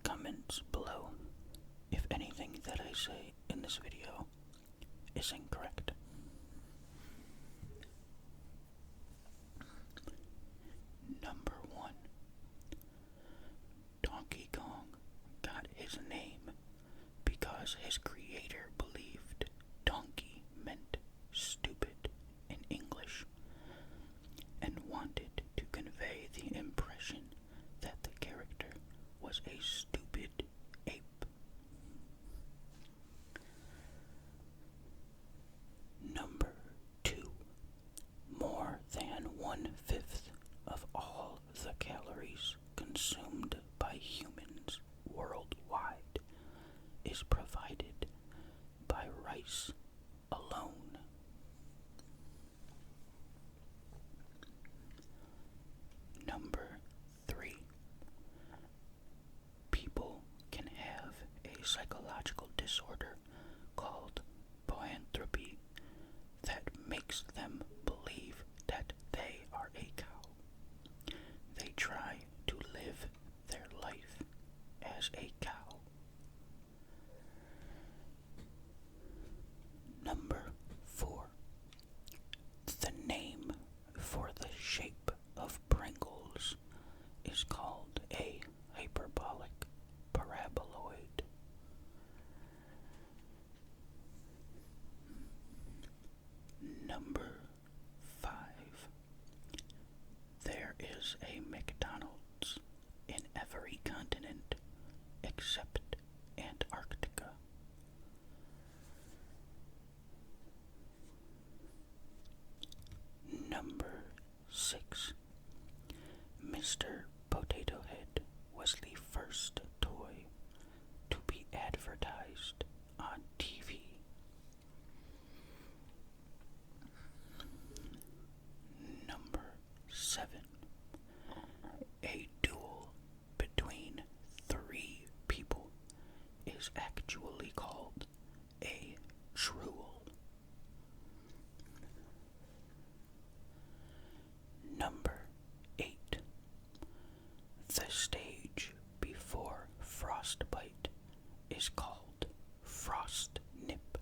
comments below if anything that I say in this video is incorrect. Number 1. Donkey Kong got his name because his creator believed donkey meant stupid in English and wanted to convey the impression that the character was a stupid ape. Number 2. More than 1/5 of all the calories consumed by humans worldwide is provided by rice alone. Number 3. People can have a psychological disorder called boanthropy that makes them believe that they are a cow. They try to live their life as a cow. Number 4. The name for the shape of Pringles is called a hyperbolic paraboloid. Number 5. There is a McDonald's in every continent except Antarctica. Number 6. Mr. Potato Head was the first toy to be advertised on TV. Number 7. A duel between 3 people is actually called a truel. Number 8. The stage before frostbite is called frost nip.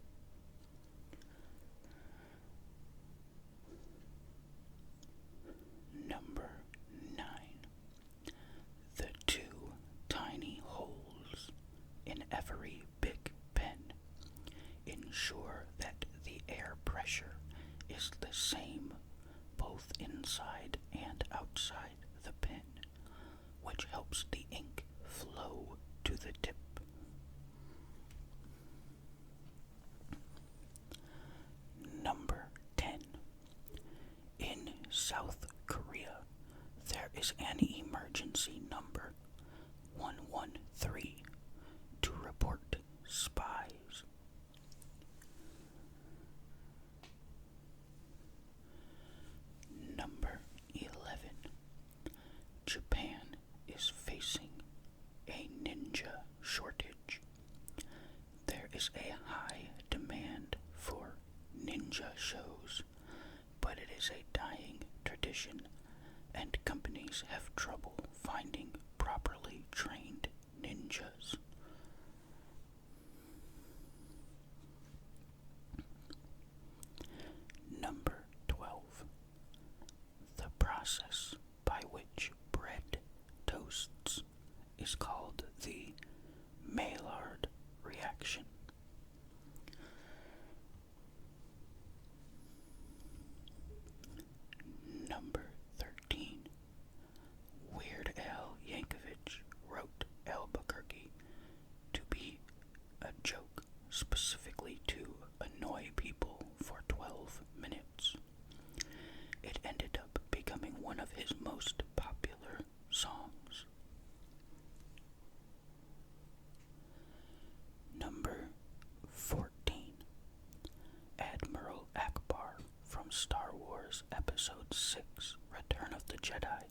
Number 9. The 2 tiny holes in every big pen ensure that the air pressure is the same both inside and outside the pen, which helps the ink flow to the tip. Number 10. In South Korea, there is an emergency number 113 to report spies. Number 11. Japan is facing a ninja shortage. There is a high demand for ninja shows, but it is a dying tradition, and companies have trouble finding properly trained ninjas. Number 12. The process by which bread toasts is called the Maillard reaction. Number 13. Weird Al Yankovic wrote Albuquerque to be a joke specifically to annoy people for 12 minutes. It ended up becoming one of his most popular songs. Number 14. Admiral Akbar from Star Wars Episode 6, Return of the Jedi,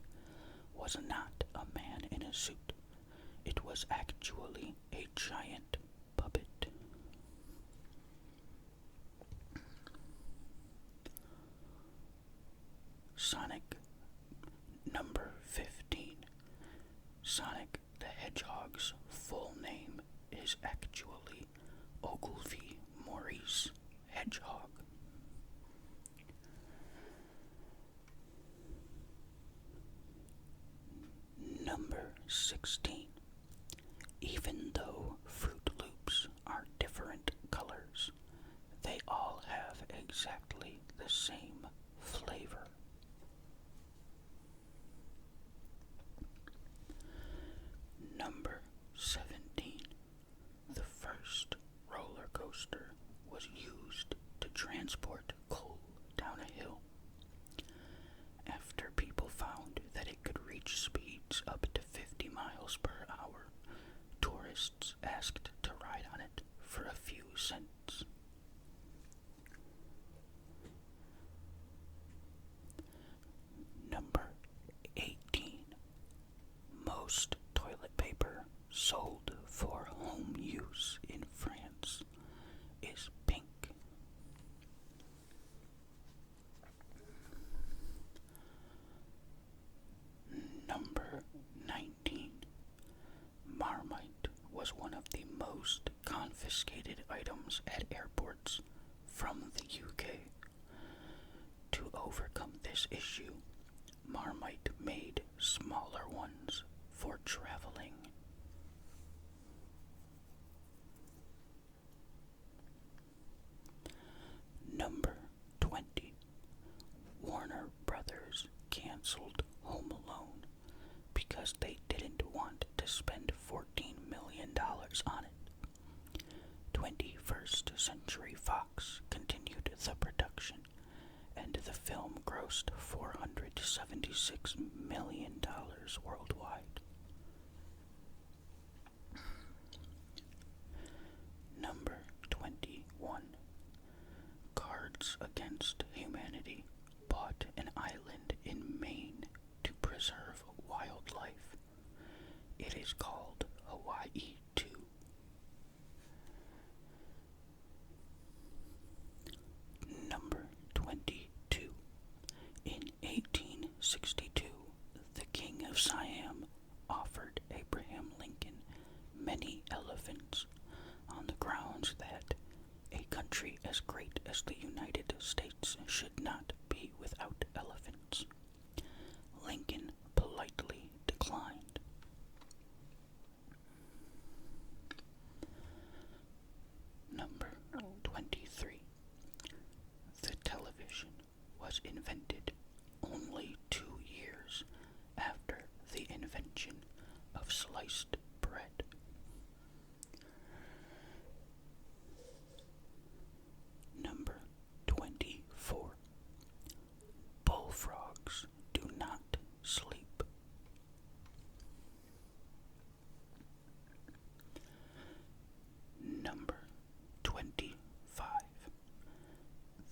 was not a man in a suit. It was actually a giant puppet. Sonic. Number 15. Sonic the hedgehog's full name is actually Ogilvy Maurice Hedgehog. Number 16. Even though Fruit Loops are different colors, they all have exactly the same flavor. Number 17. The first roller coaster was used to transport coal down a hill. After people found that it could reach speeds up to 50 miles per hour, tourists asked to ride on it for a few cents. Number 18. Most toilet paper sold for home use in France is pink. Number 19. Marmite was one of the most confiscated items at airports from the UK. To overcome this issue, Marmite made smaller ones for traveling. Number 20. Warner Brothers canceled Home Alone because they didn't want to spend $14 million on it. 21st Century Fox continued the production, and the film grossed $476 million worldwide. Number 21. Cards Against Humanity bought an island in Maine to preserve wildlife. It is called Hawaii 2. Number 22. In 1862, the King of Siam offered Abraham Lincoln many elephants on the grounds that a country as great as the United States should not be without elephants. Lincoln politely declined. Number 23. The television was invented only 2 years after the invention of sliced bread. Number 24. Bullfrogs do not sleep. Number 25.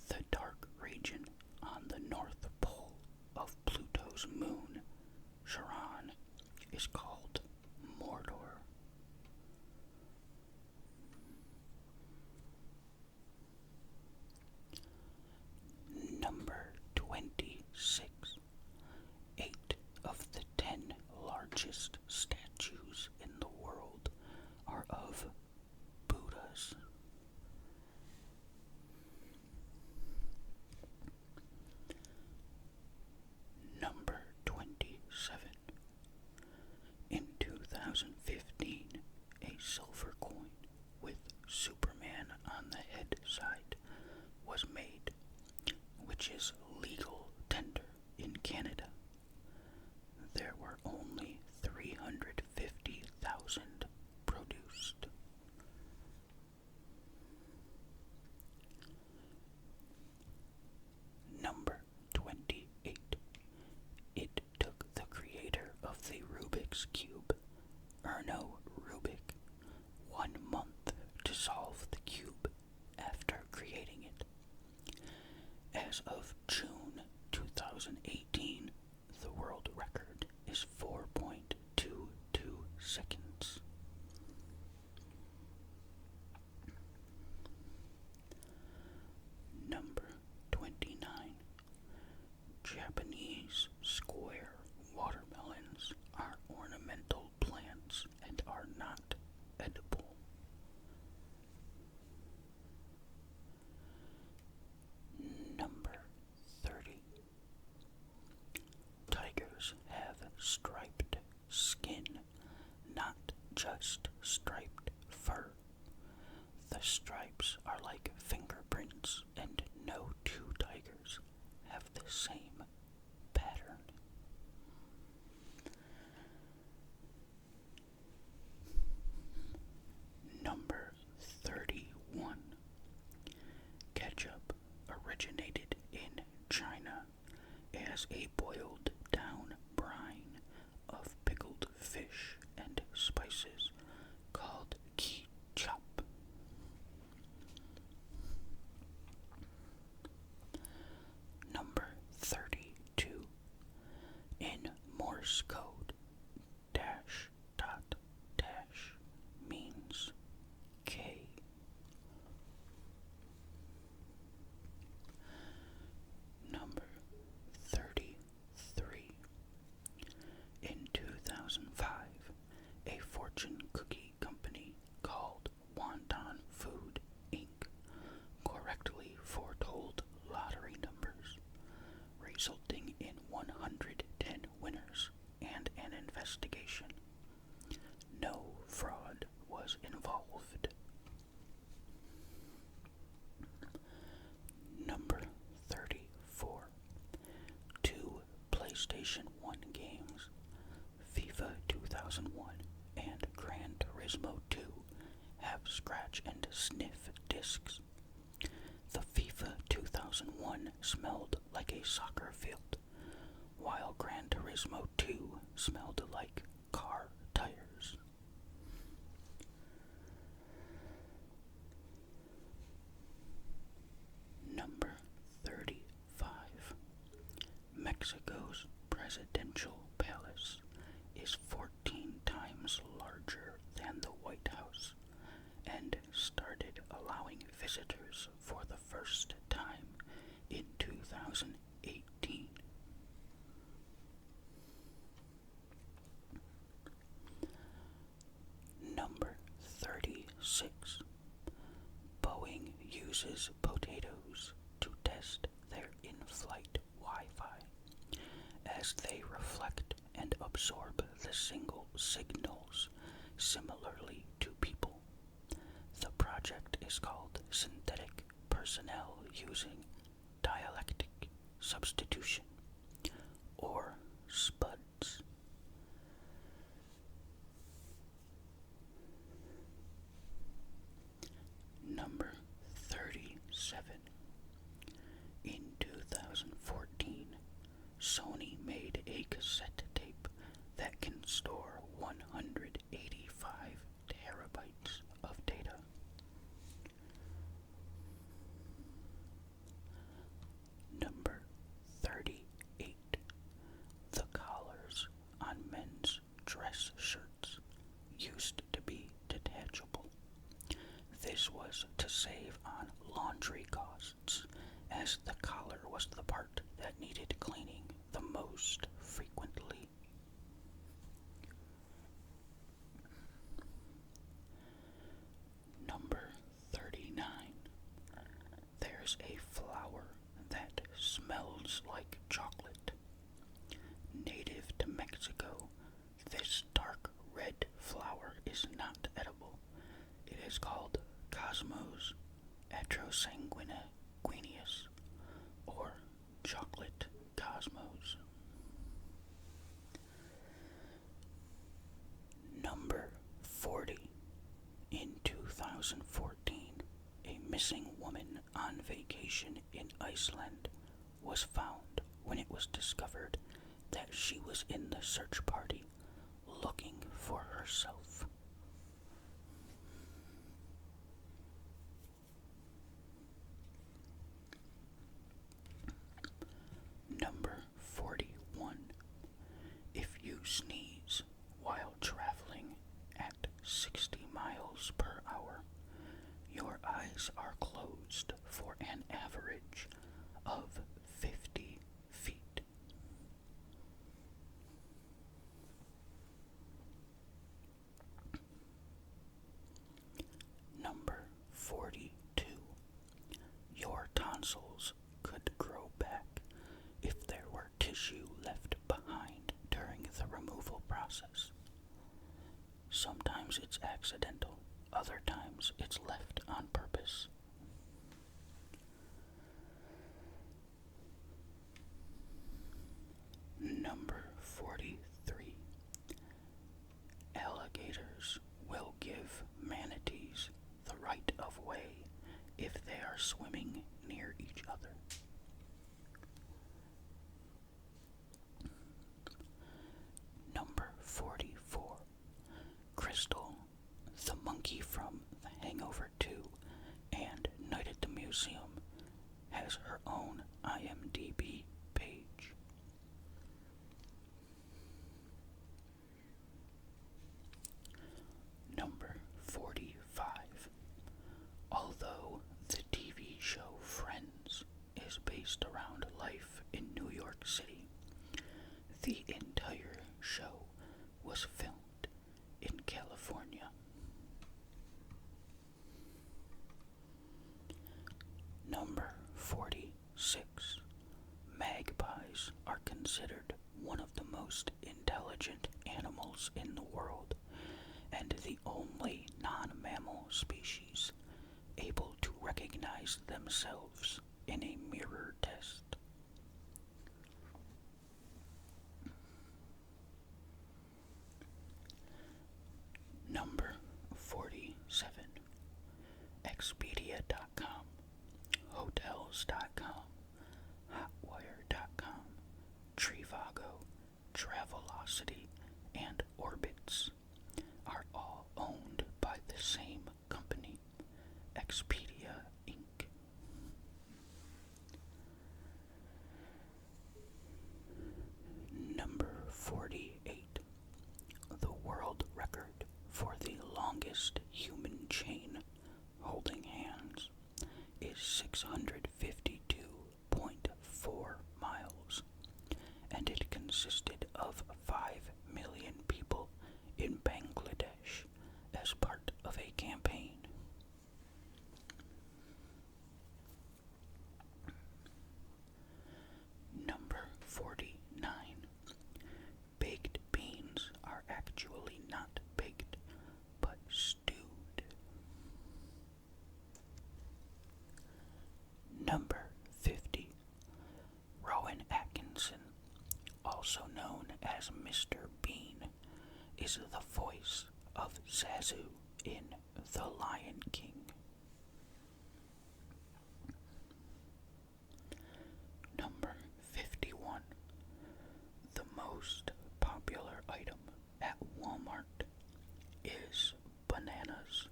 The dark region on the North Pole of Pluto's moon, Charon, is called Mordor. Number 26. 8 of the 10 largest statues in the world are of Buddhas. Number 27. In 2015, a silver coin with Superman on the head side was made, which is legal tender in Canada. There were only 350,000 produced. Number 28. It took the creator of the Rubik's Cube, Erno Rubik, 1 month to solve the cube after creating it. As of June 2018, the world record is 4.22 seconds. Number 29. Japanese square watermelons are ornamental plants and just striped fur. The stripes are like fingerprints, and no two tigers have the same pattern. Number 31. Ketchup originated in China as a boiled down brine of pickled fish and spices called ketchup. Number 32. In Morse code, dash dot dash means K. Number 33. In 2005, a fortune cookie company called Wonton Food Inc. correctly foretold lottery numbers, resulting in 110 winners and an investigation. No fraud was involved. Number 34. Two PlayStation 1 games, FIFA 2001 and Gran Turismo 2, have scratch and sniff discs. The FIFA 2001 smelled like a soccer field, while Gran Turismo 2 smelled like car tires. Number 35. Mexico's presidential palace is 14 times larger than the White House and started allowing visitors for the first time in 2018. Number 36. Boeing uses potatoes to test their in-flight Wi-Fi, as they reflect and absorb the single signals similarly to people. The project is called Synthetic Personnel Using Dialectic Substitution, or SPUDS. Number 37. In 2014, Sony made a cassette tape that can store 185 terabytes of data. Number 38. The collars on men's dress shirts used to be detachable. This was to save on laundry costs, as the collar was the part that needed cleaning the most frequently. Number 39. There's a flower that smells like chocolate. Native to Mexico, this dark red flower is not edible. It is called Cosmos atrosanguineus, or chocolate cosmos. Number 40. In 2014, a missing woman on vacation in Iceland was found when it was discovered that she was in the search party looking for herself. Number 41. If you sneeze while traveling at 60 miles per hour, your eyes are closed for an average of 50 feet. Number 42. Your tonsils could grow back if there were tissue left behind during the removal process. Sometimes Sometimes it's accidental, other times it's left on purpose. Number 43. Alligators will give manatees the right of way if they are swimming near each other. Number 44. Crystal, the monkey from The Hangover 2 and Night at the Museum, has her own IMDb page. Number 45. Although the TV show Friends is based around life in New York City, the entire show was filmed in California. Number 46. Magpies are considered one of the most intelligent animals in the world, and the only non-mammal species able to recognize themselves in a mirror test. Number 47. Expedia.com, Hotels.com, Hotwire.com, Trivago, Travelocity, and Orbitz are all owned by the same company, Expedia Inc. Number 48. The world record for the longest human chain holding hands is 652.4 miles, and it consisted of 5 million people in Bangladesh as part of a campaign. Number 49. Baked beans are actually not baked, but stewed. Number 50. Rowan Atkinson, also known as Mr. Bean, is the voice of Zazu in The Lion King. Number 51. The most popular item at Walmart is bananas.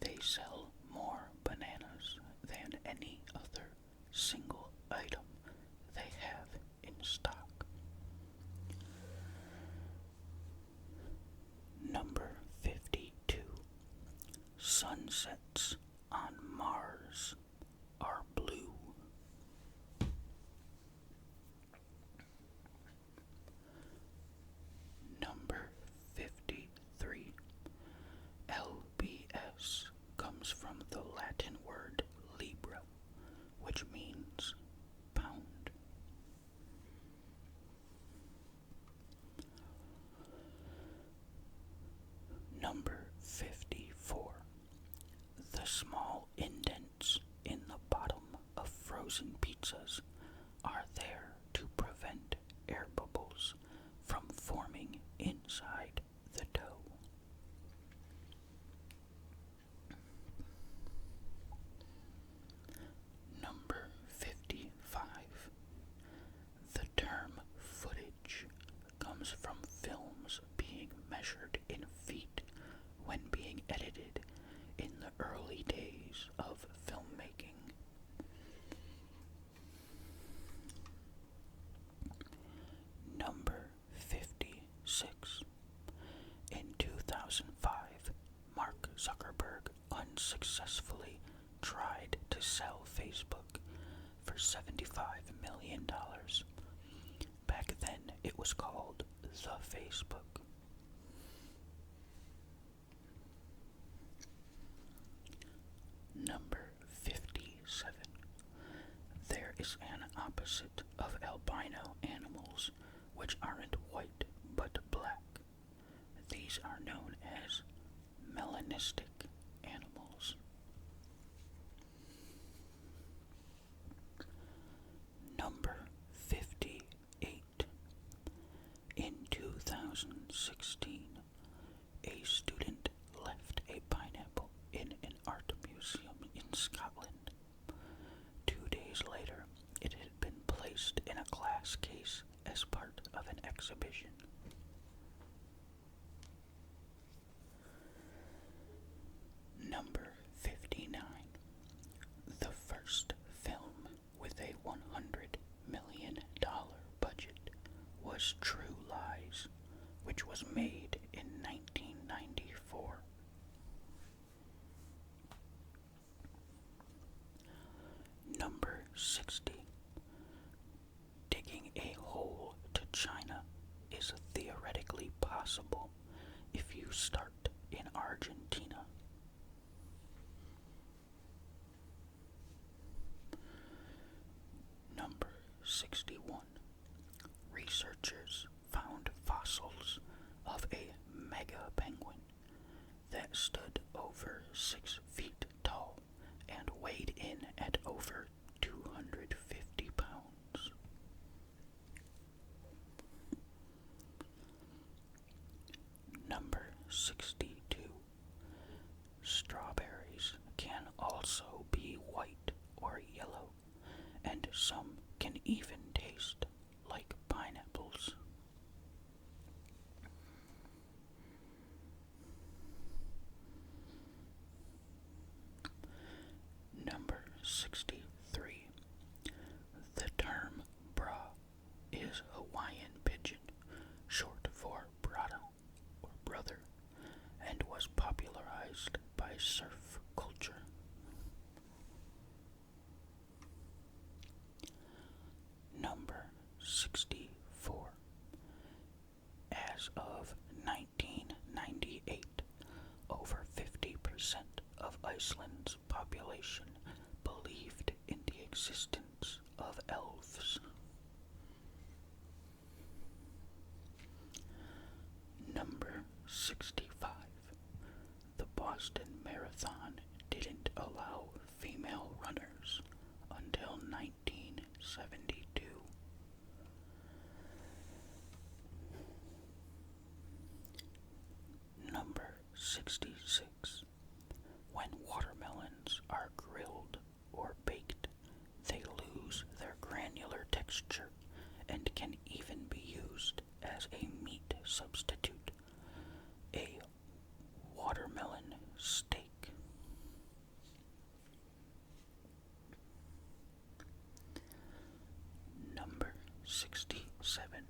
They sell more bananas than any other single item they have in stock. Number 52. Sunsets on Mars are blue. Number 53. LBS comes from the Latin word libra, which means pound. Number 54. The small indents in the bottom of frozen pizzas are there to prevent air bubbles from forming inside the dough. Number 55. The term footage comes from films being measured in feet when being edited in the early days of filmmaking. Number 56. In 2005, Mark Zuckerberg unsuccessfully tried to sell Facebook for $75 million. Back then, it was called The Facebook. Number 57. There is an opposite of albino animals which aren't white but black. These are known as melanistic animals. Number 58. In 2016, a student left a pineapple in an art museum in Scotland. 2 days later, it had been placed in a glass case as part of an exhibition. Number 59. The first film with a $100 million budget was True Lies, which was made in 1994. Number 60. Digging a hole to China is theoretically possible if you start in Argentina. Number 61. Researchers found fossils of a mega penguin that stood over 6 feet tall and weighed in at over 250 pounds. Number 62. Strawberries can also be white or yellow, and some can even taste like pineapples. Number 63. The term bra is Hawaiian pidgin, short for brada or brother, and was popularized by surf culture. Number 64. As of 1998, over 50% of Iceland's population believed in the existence of elves. Number 65. The Boston Marathon didn't allow female runners until 1972. Number 66. When watermelons are grilled or baked, they lose their granular texture and can even be used as a meat substitute. A watermelon steak. Number 67.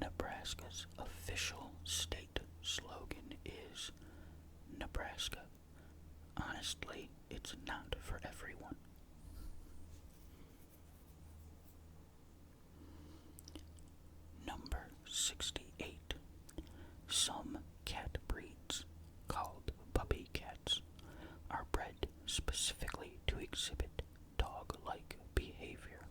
Nebraska's official state slogan is Nebraska. Honestly, it's not for everyone. Number 68. Some cat breeds, called puppy cats, are bred specifically to exhibit dog-like behavior.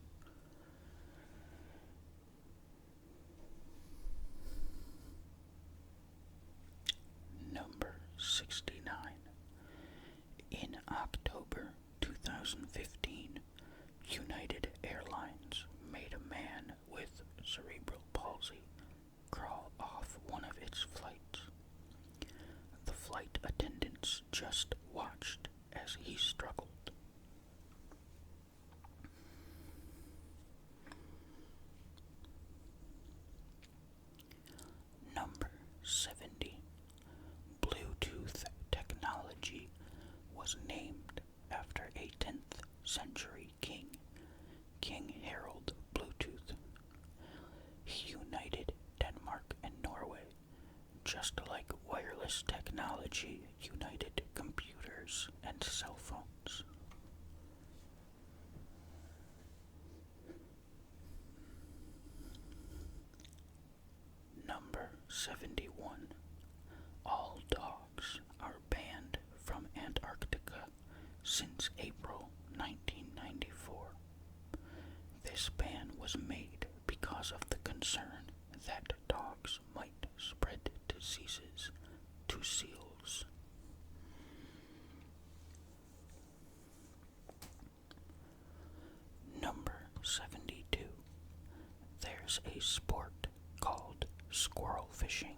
Number 69. In October 2015, United Airlines made a man with cerebral palsy crawl off one of its flights. The flight attendants just watched as he struggled. Number 70. Bluetooth technology was named after a 10th century king, King Harold Bluetooth. He united Denmark and Norway, just like wireless technology united computers and cell phones. Number 71. All dogs are banned from Antarctica since April 1994. This ban was made because of the concern that dogs might spread diseases to seals. a sport called squirrel fishing,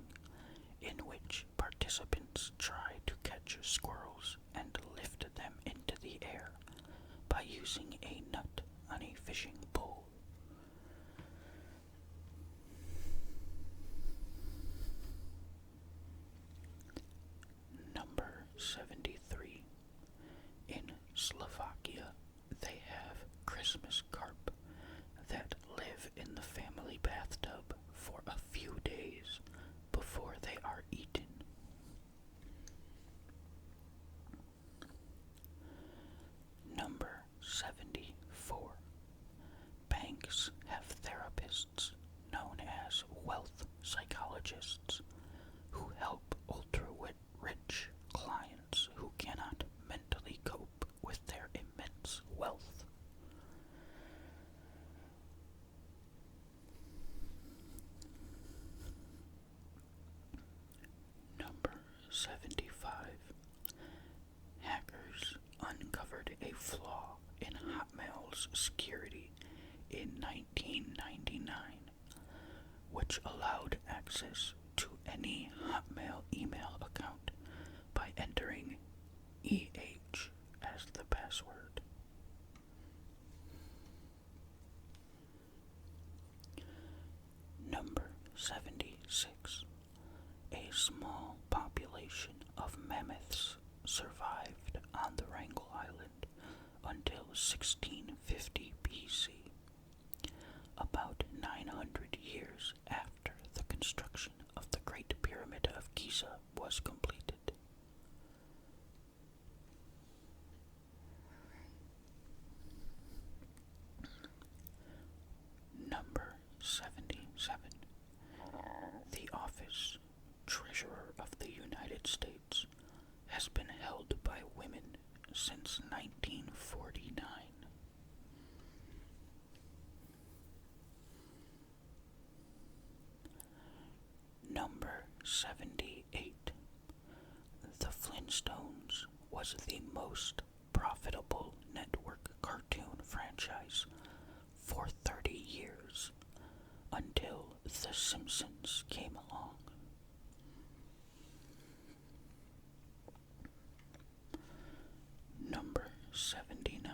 in which participants try to catch squirrels and lift them into the air by using a nut on a fishing pole. Number 73. In Slovakia, they have Christmas carp that live in the family bathtub for a few days before they are eaten. Number 74. Banks have therapists known as wealth psychologists who help ultra-rich clients who cannot mentally cope with their immense wealth. Number 75. Hackers uncovered a flaw in Hotmail's security in 1999, which allowed access to any Hotmail email account by entering EH as the password. Number 76. A small population of mammoths survived on the Wrangel Island until 1650 BC, about 900 years after the construction of the Great Pyramid of Giza was completed. Number 77. The office Treasurer of the United States has been held by women since 1949. Number 78. The Flintstones was the most profitable network cartoon franchise for 30 years until The Simpsons came along. Number 79.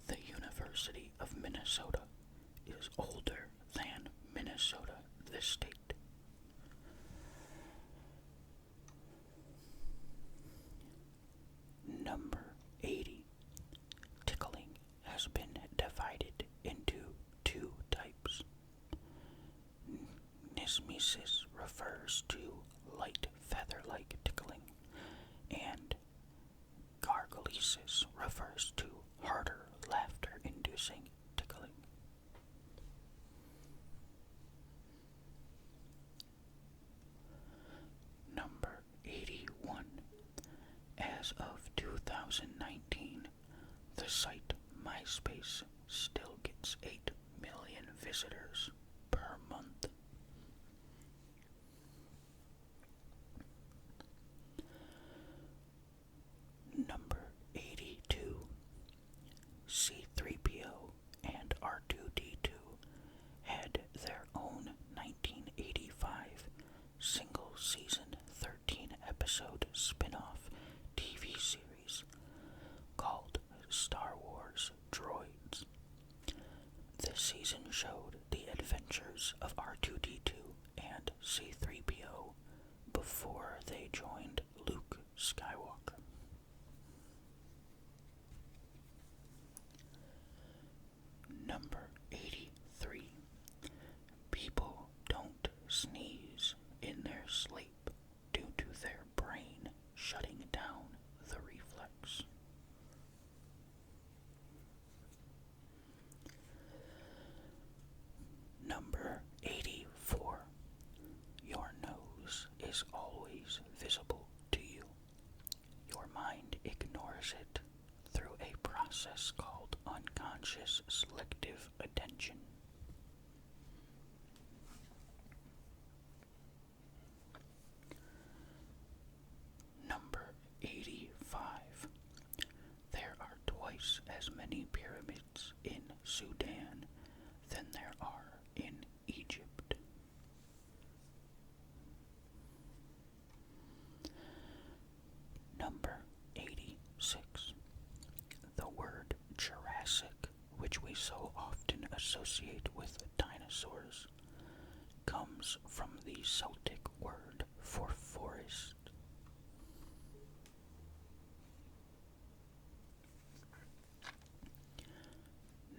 The University of Minnesota is older than Minnesota, the state. Number 80. Tickling has been divided into two types. Nismesis refers to light feather-like tickling, and gargalesis refers to harder laughter-inducing tickling. Number 81. As of 2019, the site MySpace still gets 8 million visitors per month. Number 82. C-3PO and R2-D2 had their own 1985 single-season 13-episode spin-off TV series called Star Wars Droids. The season showed the adventures associate with dinosaurs comes from the Celtic word for forest.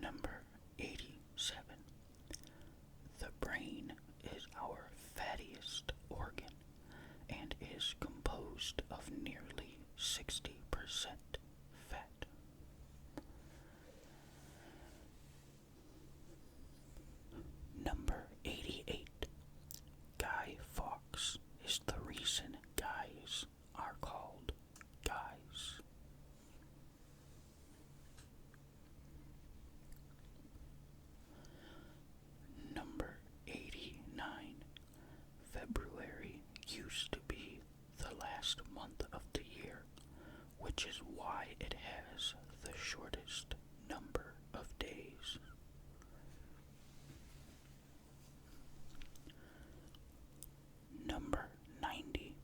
Number 87. The brain is our fattiest organ and is composed of nearly 60% fat. Number 88. Guy Fawkes is the reason guys are called guys. Number 89. February used to be the last month of the year, which is why it has the shortest number of days. Number 90.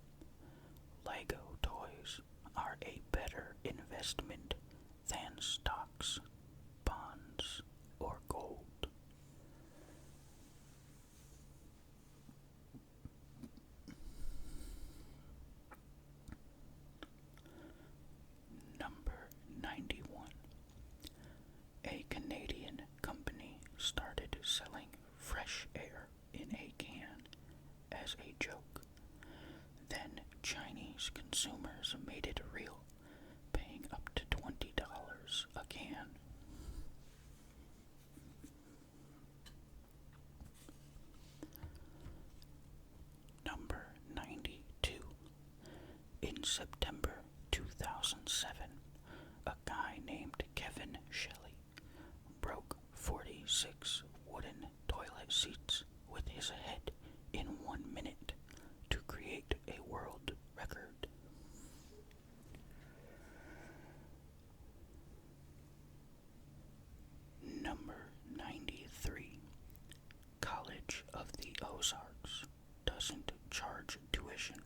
Lego toys are a better investment than stocks, bonds, or gold. Number 91. A Canadian company started selling fresh air in a can as a joke. Then Chinese consumers made it real, paying up to $20 a can. Number 92. In September 2007, a guy named Kevin Shelley broke 46 wooden toilet seats with his head in 1 minute to create a world record. Number 93. College of the Ozarks doesn't charge tuition.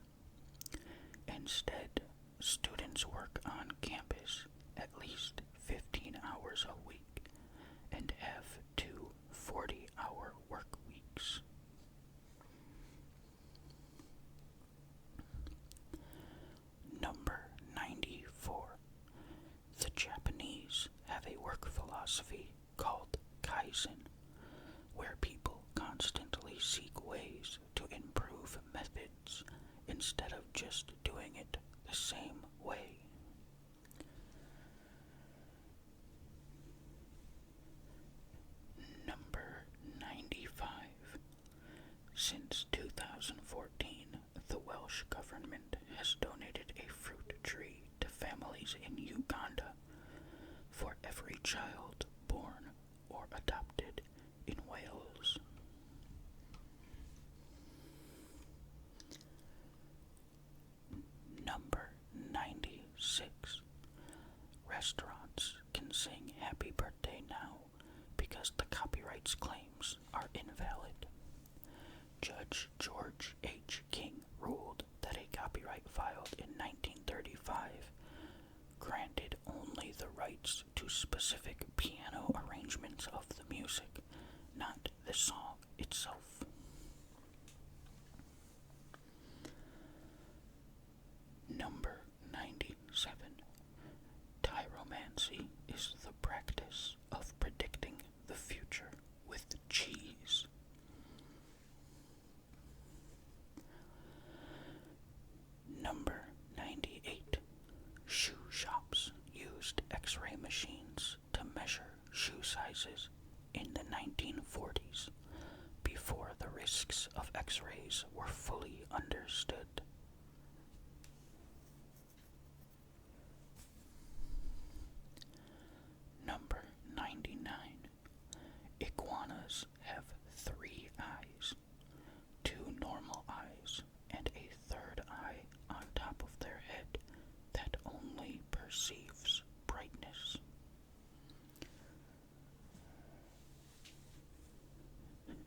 Instead, students work on campus at least 15 hours a week and have 2 40-hour work weeks. Number 94. The Japanese have a work philosophy called Kaizen, where people constantly seek ways to improve methods instead of just doing it the same way. Number 95. Since 2014, the Welsh government has donated a fruit tree to families in Uganda for every child born or adopted in Wales. Number 96. Restaurants can sing Happy Birthday now because the copyright's claims are invalid. Judge George H. King ruled that a copyright filed in 1935 granted only the rights to specific piano arrangements of the music, not the song itself. Number 97. Tyromancy is the practice of predicting the future with cheese. Number 98. Shoe shops used X-ray machines to measure shoe sizes in the 1940s, before the risks of X-rays were fully understood. Number 99. Iguanas have 3 eyes, 2 normal eyes, and a third eye on top of their head that only perceives brightness.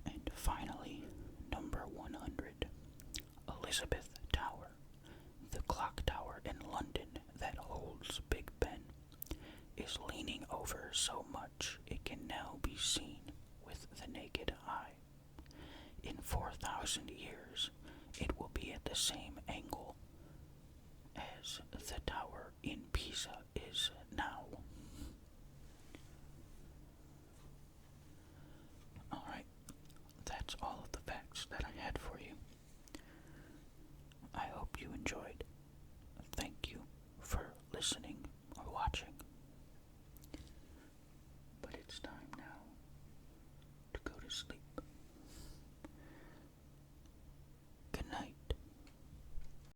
And finally, number 100. Elizabeth Tower, the clock tower in London that holds Big Ben, is leaning over so much it can now be seen with the naked eye. In 4,000 years, it will be at the same angle as the tower in Pisa is now.